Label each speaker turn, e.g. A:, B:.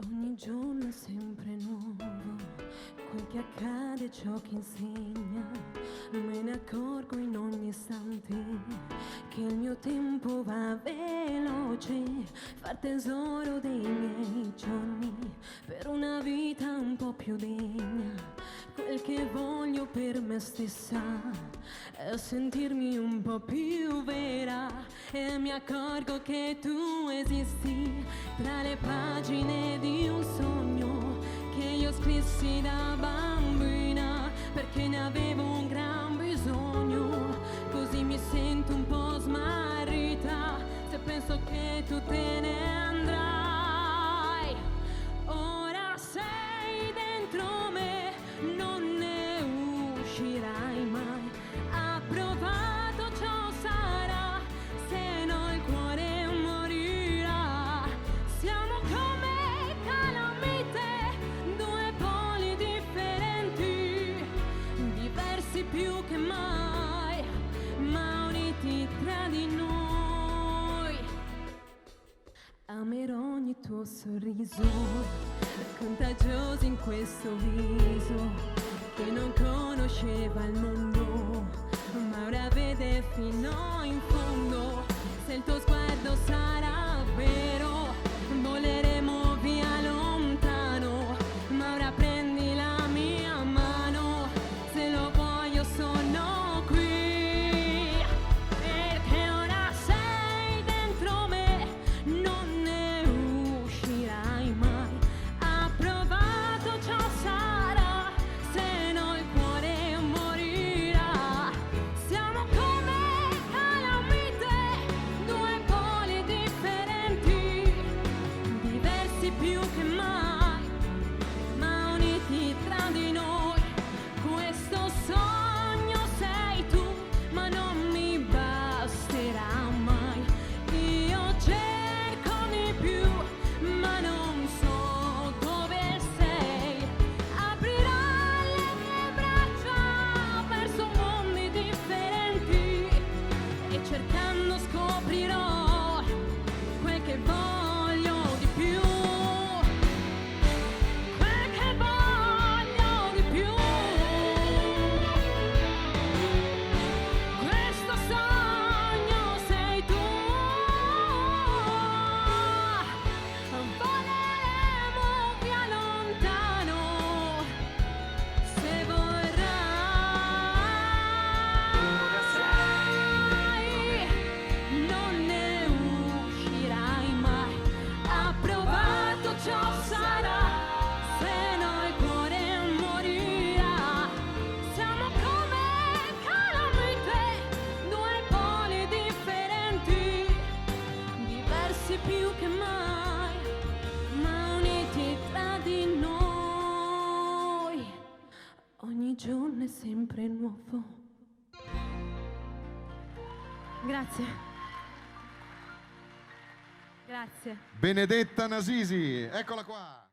A: Ogni giorno è sempre nuovo, quel che accade è ciò che insegna. Me ne accorgo in ogni istante che il mio tempo va veloce. Far tesoro dei miei giorni per una vita un po' più degna. Quel che voglio per me stessa è sentirmi un po' più vera. E mi accorgo che tu esisti tra le pagine di un sogno che io scrissi da bambina, perché ne avevo un gran bisogno. Così mi sento un po' smarrita se penso che tu te ne andrai. Ora sei dentro me, non ne uscirai mai. Ha provato, ciò sarà, se no il cuore morirà. Siamo come calamite, due poli differenti, diversi più che mai, ma uniti tra di noi. Amerò ogni tuo sorriso, contagioso in questo viso che non conosceva il mondo, ma ora vede fino in fondo. Se il tuo sguardo sarà vero, voleremo via lontano, ma ora prendi la mia mano. Se lo voglio sono qui, perché ora sei dentro me, non ne uscirai mai. Ha provato, ciò sarà, se no il cuore morirà. Siamo come calamite, due poli differenti, diversi più che mai, ma uniti tra di noi. Questo sogno sei tu, ma non mi basterà mai. Io cerco di più, ma non so dove sei. Aprirai le mie braccia verso mondi differenti, e cercando scoprirò quel che voglio di più. Quel che voglio di più. Questo sogno sei tu. Voleremo via lontano, se vorrai. Non ne uscirai mai. Ha provato, ciò sarà, se no il cuore morirà. Siamo come calamite, due poli differenti, diversi più che mai, ma uniti tra di noi. Ogni giorno è sempre nuovo. Grazie. Grazie.
B: Benedetta Nasisi, eccola qua.